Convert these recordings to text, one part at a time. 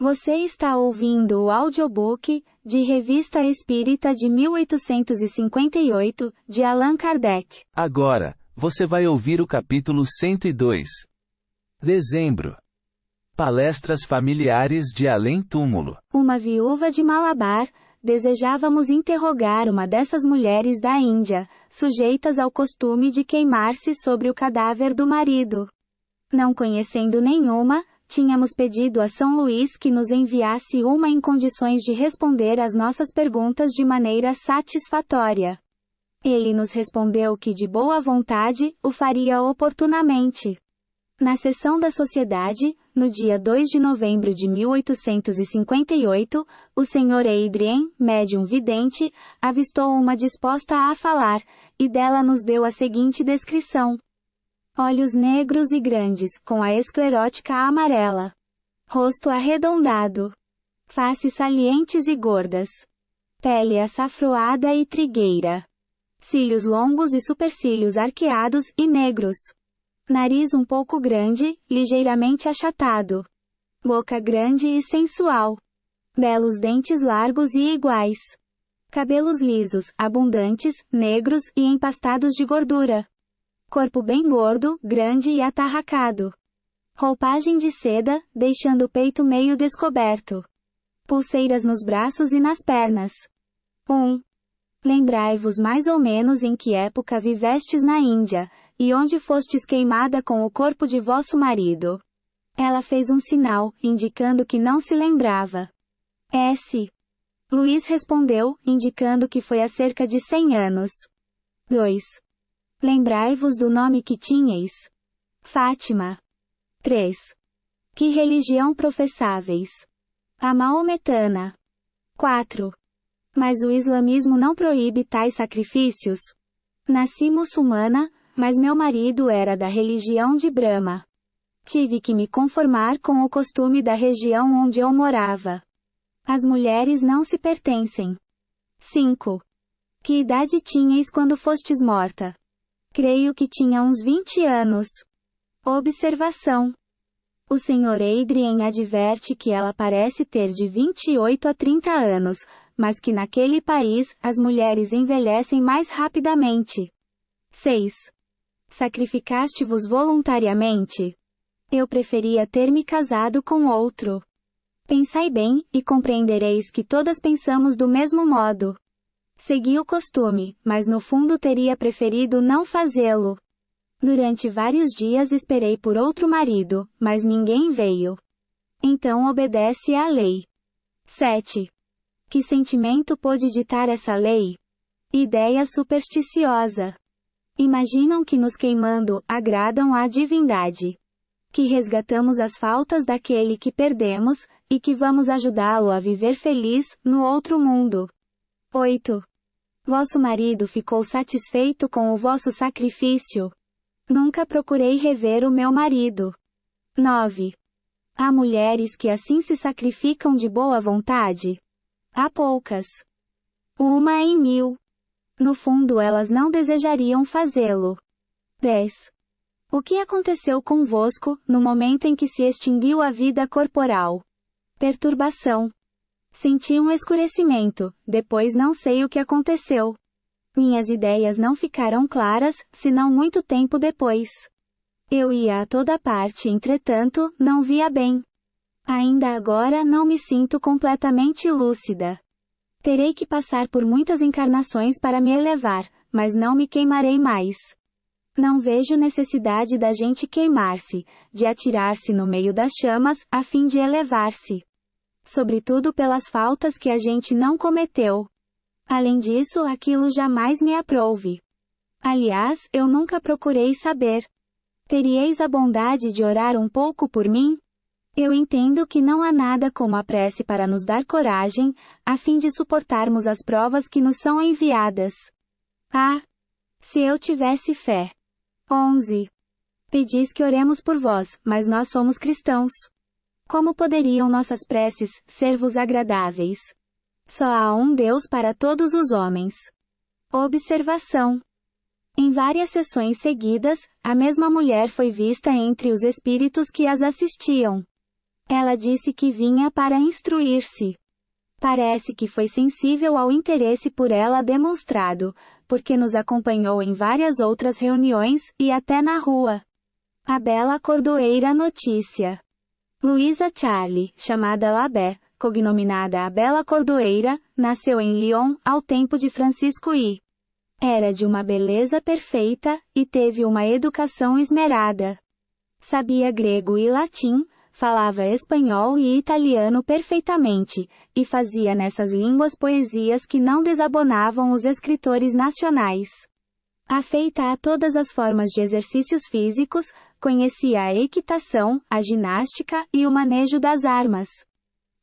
Você está ouvindo o audiobook de Revista Espírita de 1858, de Allan Kardec. Agora, você vai ouvir o capítulo 102. Dezembro. Palestras familiares de além-túmulo. Uma viúva de Malabar, desejávamos interrogar uma dessas mulheres da Índia, sujeitas ao costume de queimar-se sobre o cadáver do marido. Não conhecendo nenhuma, tínhamos pedido a São Luís que nos enviasse uma em condições de responder às nossas perguntas de maneira satisfatória. Ele nos respondeu que de boa vontade, o faria oportunamente. Na sessão da sociedade, no dia 2 de novembro de 1858, o Sr. Adrien, médium vidente, avistou uma disposta a falar, e dela nos deu a seguinte descrição. Olhos negros e grandes, com a esclerótica amarela. Rosto arredondado. Faces salientes e gordas. Pele açafroada e trigueira. Cílios longos e supercílios arqueados e negros. Nariz um pouco grande, ligeiramente achatado. Boca grande e sensual. Belos dentes largos e iguais. Cabelos lisos, abundantes, negros e empastados de gordura. Corpo bem gordo, grande e atarracado. Roupagem de seda, deixando o peito meio descoberto. Pulseiras nos braços e nas pernas. 1. Lembrai-vos mais ou menos em que época vivestes na Índia, e onde fostes queimada com o corpo de vosso marido. Ela fez um sinal, indicando que não se lembrava. S. Luís respondeu, indicando que foi há cerca de 100 anos. 2. Lembrai-vos do nome que tinhais. Fátima. 3. Que religião professáveis? A maometana. 4. Mas o islamismo não proíbe tais sacrifícios? Nasci muçulmana, mas meu marido era da religião de Brahma. Tive que me conformar com o costume da região onde eu morava. As mulheres não se pertencem. 5. Que idade tinhais quando fostes morta? Creio que tinha uns 20 anos. Observação. O Sr. Adrien adverte que ela parece ter de 28 a 30 anos, mas que naquele país, as mulheres envelhecem mais rapidamente. 6. Sacrificaste-vos voluntariamente? Eu preferia ter me casado com outro. Pensai bem, e compreendereis que todas pensamos do mesmo modo. Segui o costume, mas no fundo teria preferido não fazê-lo. Durante vários dias esperei por outro marido, mas ninguém veio. Então obedece à lei. 7. Que sentimento pôde ditar essa lei? Ideia supersticiosa. Imaginam que nos queimando, agradam à divindade. Que resgatamos as faltas daquele que perdemos, e que vamos ajudá-lo a viver feliz, no outro mundo. 8. Vosso marido ficou satisfeito com o vosso sacrifício? Nunca procurei rever o meu marido. 9. Há mulheres que assim se sacrificam de boa vontade? Há poucas. 1 em 1000. No fundo elas não desejariam fazê-lo. 10. O que aconteceu convosco, no momento em que se extinguiu a vida corporal? Perturbação. Senti um escurecimento, depois não sei o que aconteceu. Minhas ideias não ficaram claras, senão muito tempo depois. Eu ia a toda parte, entretanto, não via bem. Ainda agora não me sinto completamente lúcida. Terei que passar por muitas encarnações para me elevar, mas não me queimarei mais. Não vejo necessidade da gente queimar-se, de atirar-se no meio das chamas, a fim de elevar-se. Sobretudo pelas faltas que a gente não cometeu. Além disso, aquilo jamais me aprouve. Aliás, eu nunca procurei saber. Teríeis a bondade de orar um pouco por mim? Eu entendo que não há nada como a prece para nos dar coragem, a fim de suportarmos as provas que nos são enviadas. Ah! Se eu tivesse fé. 11. Pedis que oremos por vós, mas nós somos cristãos. Como poderiam nossas preces ser-vos agradáveis? Só há um Deus para todos os homens. Observação. Em várias sessões seguidas, a mesma mulher foi vista entre os espíritos que as assistiam. Ela disse que vinha para instruir-se. Parece que foi sensível ao interesse por ela demonstrado, porque nos acompanhou em várias outras reuniões, e até na rua. A bela cordoeira notícia. Luísa Charlie, chamada Labé, cognominada a Bela Cordoeira, nasceu em Lyon, ao tempo de Francisco I. Era de uma beleza perfeita, e teve uma educação esmerada. Sabia grego e latim, falava espanhol e italiano perfeitamente, e fazia nessas línguas poesias que não desabonavam os escritores nacionais. Afeita a todas as formas de exercícios físicos, conhecia a equitação, a ginástica e o manejo das armas.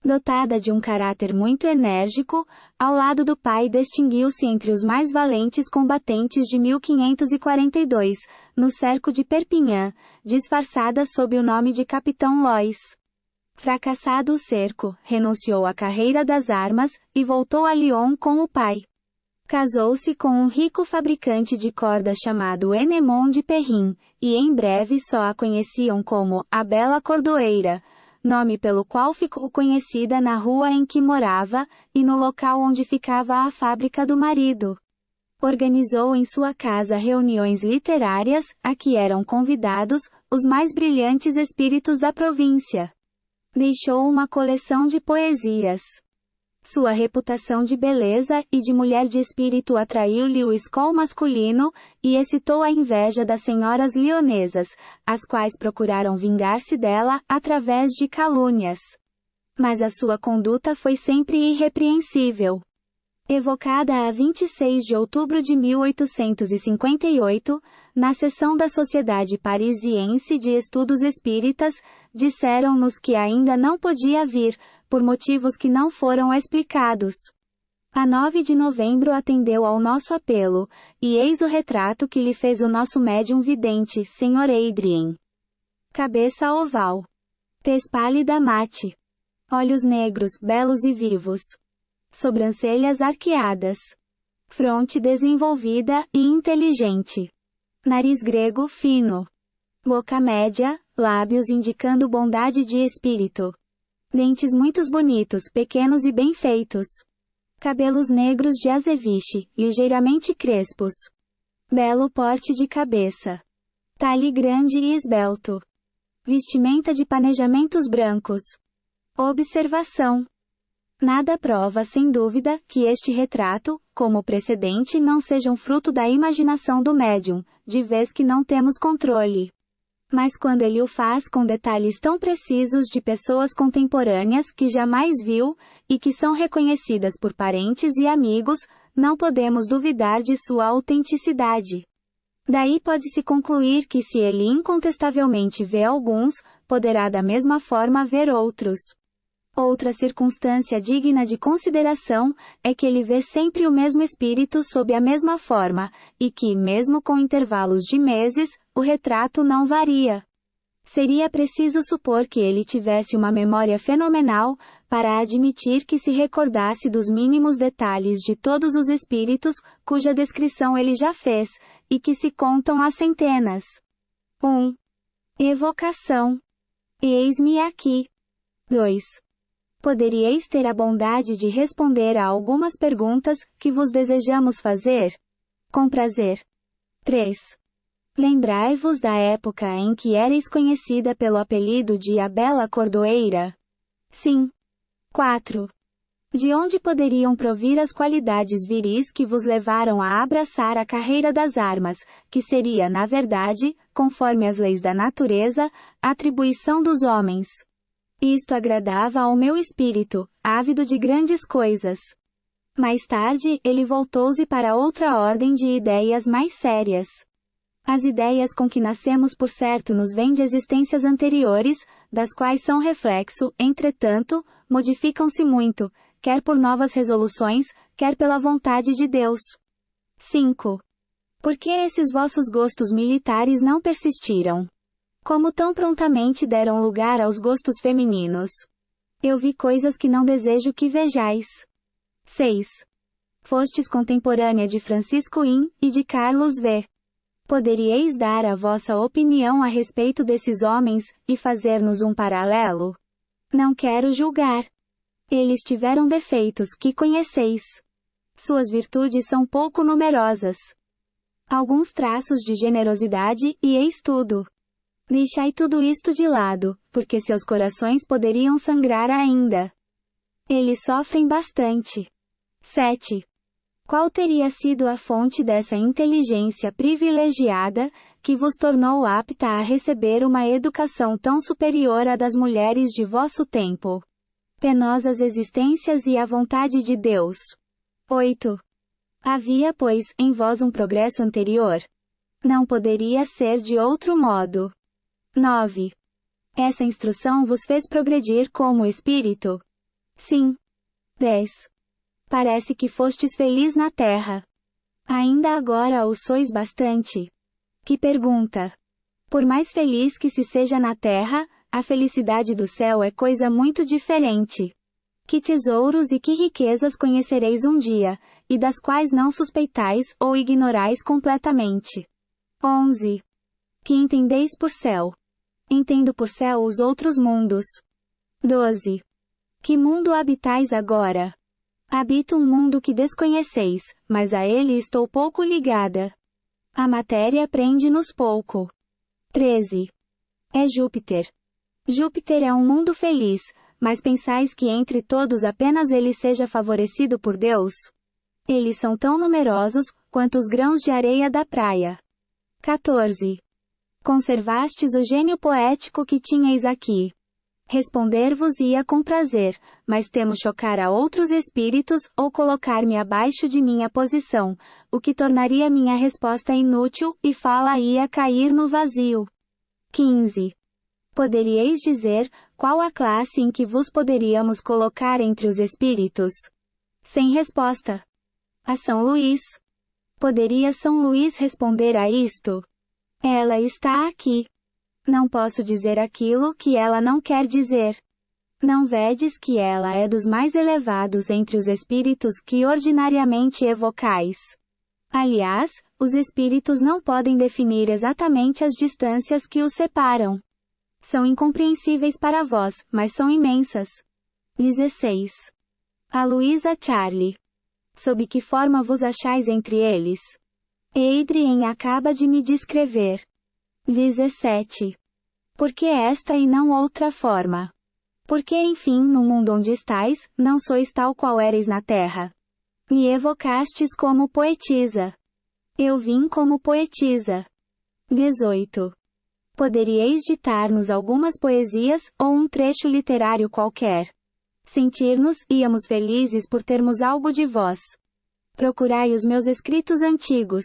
Dotada de um caráter muito enérgico, ao lado do pai distinguiu-se entre os mais valentes combatentes de 1542, no cerco de Perpignan, disfarçada sob o nome de Capitão Lois. Fracassado o cerco, renunciou à carreira das armas, e voltou a Lyon com o pai. Casou-se com um rico fabricante de cordas chamado Enemond de Perrin, e em breve só a conheciam como a Bela Cordoeira, nome pelo qual ficou conhecida na rua em que morava, e no local onde ficava a fábrica do marido. Organizou em sua casa reuniões literárias, a que eram convidados os mais brilhantes espíritos da província. Deixou uma coleção de poesias. Sua reputação de beleza e de mulher de espírito atraiu-lhe o escol masculino, e excitou a inveja das senhoras lionesas, as quais procuraram vingar-se dela, através de calúnias. Mas a sua conduta foi sempre irrepreensível. Evocada a 26 de outubro de 1858, na sessão da Sociedade Parisiense de Estudos Espíritas, disseram-nos que ainda não podia vir, por motivos que não foram explicados. A 9 de novembro atendeu ao nosso apelo, e eis o retrato que lhe fez o nosso médium vidente, Sr. Adrien. Cabeça oval. Tez pálida mate. Olhos negros, belos e vivos. Sobrancelhas arqueadas. Fronte desenvolvida e inteligente. Nariz grego fino. Boca média, lábios indicando bondade de espírito. Dentes muito bonitos, pequenos e bem feitos. Cabelos negros de azeviche, ligeiramente crespos. Belo porte de cabeça. Talhe grande e esbelto. Vestimenta de panejamentos brancos. Observação. Nada prova sem dúvida que este retrato, como o precedente, não seja um fruto da imaginação do médium, de vez que não temos controle. Mas quando ele o faz com detalhes tão precisos de pessoas contemporâneas que jamais viu, e que são reconhecidas por parentes e amigos, não podemos duvidar de sua autenticidade. Daí pode-se concluir que se ele incontestavelmente vê alguns, poderá da mesma forma ver outros. Outra circunstância digna de consideração, é que ele vê sempre o mesmo espírito sob a mesma forma, e que, mesmo com intervalos de meses, o retrato não varia. Seria preciso supor que ele tivesse uma memória fenomenal, para admitir que se recordasse dos mínimos detalhes de todos os espíritos, cuja descrição ele já fez, e que se contam a centenas. 1. Evocação. Eis-me aqui. 2. Poderíeis ter a bondade de responder a algumas perguntas, que vos desejamos fazer? Com prazer. 3. Lembrai-vos da época em que erais conhecida pelo apelido de a Bela Cordoeira? Sim. 4. De onde poderiam provir as qualidades viris que vos levaram a abraçar a carreira das armas, que seria, na verdade, conforme as leis da natureza, atribuição dos homens? Isto agradava ao meu espírito, ávido de grandes coisas. Mais tarde, ele voltou-se para outra ordem de ideias mais sérias. As ideias com que nascemos por certo nos vêm de existências anteriores, das quais são reflexo, entretanto, modificam-se muito, quer por novas resoluções, quer pela vontade de Deus. 5. Por que esses vossos gostos militares não persistiram? Como tão prontamente deram lugar aos gostos femininos? Eu vi coisas que não desejo que vejais. 6. Fostes contemporânea de Francisco I, e de Carlos V. Poderíeis dar a vossa opinião a respeito desses homens, e fazer-nos um paralelo? Não quero julgar. Eles tiveram defeitos que conheceis. Suas virtudes são pouco numerosas. Alguns traços de generosidade, e eis tudo. Deixai tudo isto de lado, porque seus corações poderiam sangrar ainda. Eles sofrem bastante. 7. Qual teria sido a fonte dessa inteligência privilegiada, que vos tornou apta a receber uma educação tão superior à das mulheres de vosso tempo? Penosas existências e a vontade de Deus. 8. Havia, pois, em vós um progresso anterior? Não poderia ser de outro modo. 9. Essa instrução vos fez progredir como espírito? Sim. 10. Parece que fostes feliz na terra. Ainda agora o sois bastante. Que pergunta! Por mais feliz que se seja na terra, a felicidade do céu é coisa muito diferente. Que tesouros e que riquezas conhecereis um dia, e das quais não suspeitais ou ignorais completamente. 11. Que entendeis por céu? Entendo por céu os outros mundos. 12. Que mundo habitais agora? Habito um mundo que desconheceis, mas a ele estou pouco ligada. A matéria prende-nos pouco. 13. É Júpiter. Júpiter é um mundo feliz, mas pensais que entre todos apenas ele seja favorecido por Deus? Eles são tão numerosos, quanto os grãos de areia da praia. 14. Conservastes o gênio poético que tinhais aqui. Responder-vos-ia com prazer, mas temo chocar a outros espíritos, ou colocar-me abaixo de minha posição, o que tornaria minha resposta inútil, e fala-ia cair no vazio. 15. Poderíeis dizer, qual a classe em que vos poderíamos colocar entre os espíritos? Sem resposta. A São Luís. Poderia São Luís responder a isto? Ela está aqui. Não posso dizer aquilo que ela não quer dizer. Não vedes que ela é dos mais elevados entre os espíritos que ordinariamente evocais? Aliás, os espíritos não podem definir exatamente as distâncias que os separam. São incompreensíveis para vós, mas são imensas. 16. A Luísa Charlie. Sob que forma vos achais entre eles? Adrien acaba de me descrever. 17. Por que esta e não outra forma? Porque enfim no mundo onde estais, não sois tal qual éreis na terra. Me evocastes como poetisa. Eu vim como poetisa. 18. Poderíeis ditar-nos algumas poesias, ou um trecho literário qualquer. Sentir-nos, íamos felizes por termos algo de vós. Procurai os meus escritos antigos.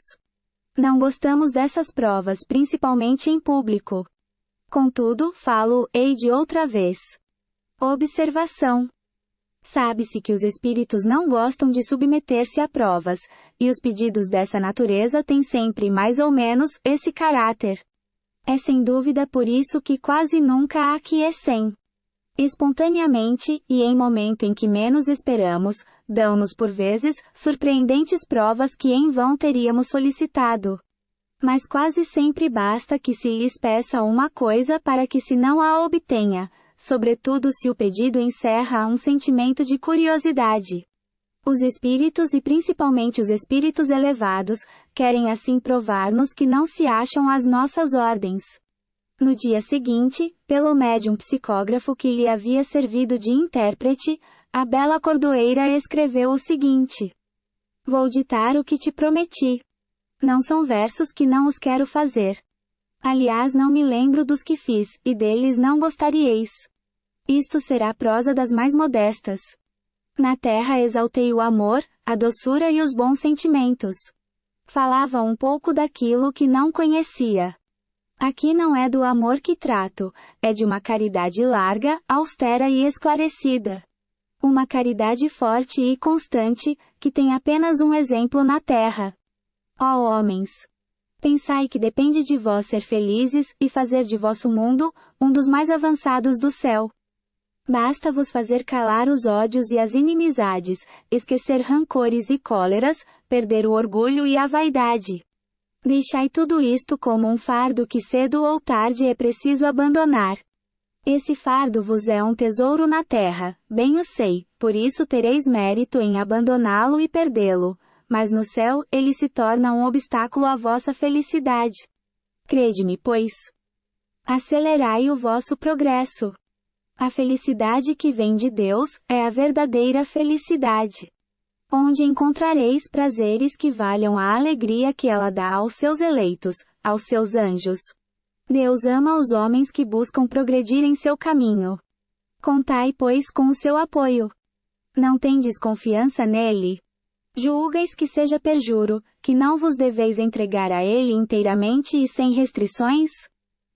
Não gostamos dessas provas principalmente em público. Contudo, falo-ei de outra vez. Observação. Sabe-se que os espíritos não gostam de submeter-se a provas, e os pedidos dessa natureza têm sempre mais ou menos esse caráter. É sem dúvida por isso que quase nunca aquecem. Espontaneamente, e em momento em que menos esperamos, dão-nos por vezes, surpreendentes provas que em vão teríamos solicitado. Mas quase sempre basta que se lhes peça uma coisa para que se não a obtenha, sobretudo se o pedido encerra um sentimento de curiosidade. Os espíritos e principalmente os espíritos elevados, querem assim provar-nos que não se acham às nossas ordens. No dia seguinte, pelo médium psicógrafo que lhe havia servido de intérprete, a bela cordoeira escreveu o seguinte: Vou ditar o que te prometi. Não são versos que não os quero fazer. Aliás, não me lembro dos que fiz, e deles não gostaríeis. Isto será prosa das mais modestas. Na terra exaltei o amor, a doçura e os bons sentimentos. Falava um pouco daquilo que não conhecia. Aqui não é do amor que trato, é de uma caridade larga, austera e esclarecida. Uma caridade forte e constante, que tem apenas um exemplo na terra. Ó homens! Pensai que depende de vós ser felizes, e fazer de vosso mundo, um dos mais avançados do céu. Basta-vos fazer calar os ódios e as inimizades, esquecer rancores e cóleras, perder o orgulho e a vaidade. Deixai tudo isto como um fardo que cedo ou tarde é preciso abandonar. Esse fardo vos é um tesouro na terra, bem o sei, por isso tereis mérito em abandoná-lo e perdê-lo, mas no céu ele se torna um obstáculo à vossa felicidade. Crede-me, pois. Acelerai o vosso progresso. A felicidade que vem de Deus é a verdadeira felicidade. Onde encontrareis prazeres que valham a alegria que ela dá aos seus eleitos, aos seus anjos. Deus ama os homens que buscam progredir em seu caminho. Contai, pois, com o seu apoio. Não tendes confiança nele? Julgais que seja perjuro, que não vos deveis entregar a ele inteiramente e sem restrições?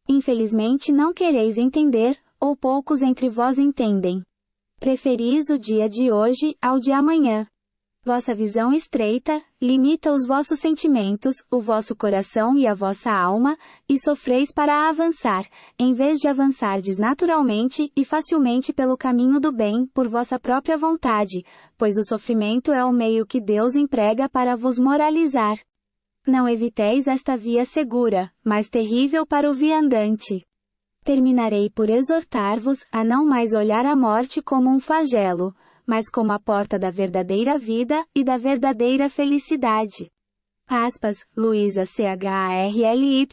Infelizmente não quereis entender, ou poucos entre vós entendem. Preferis o dia de hoje ao de amanhã. Vossa visão estreita, limita os vossos sentimentos, o vosso coração e a vossa alma, e sofreis para avançar, em vez de avançardes naturalmente e facilmente pelo caminho do bem, por vossa própria vontade, pois o sofrimento é o meio que Deus emprega para vos moralizar. Não eviteis esta via segura, mas terrível para o viandante. Terminarei por exortar-vos a não mais olhar a morte como um flagelo, mas como a porta da verdadeira vida e da verdadeira felicidade. Luísa Charly.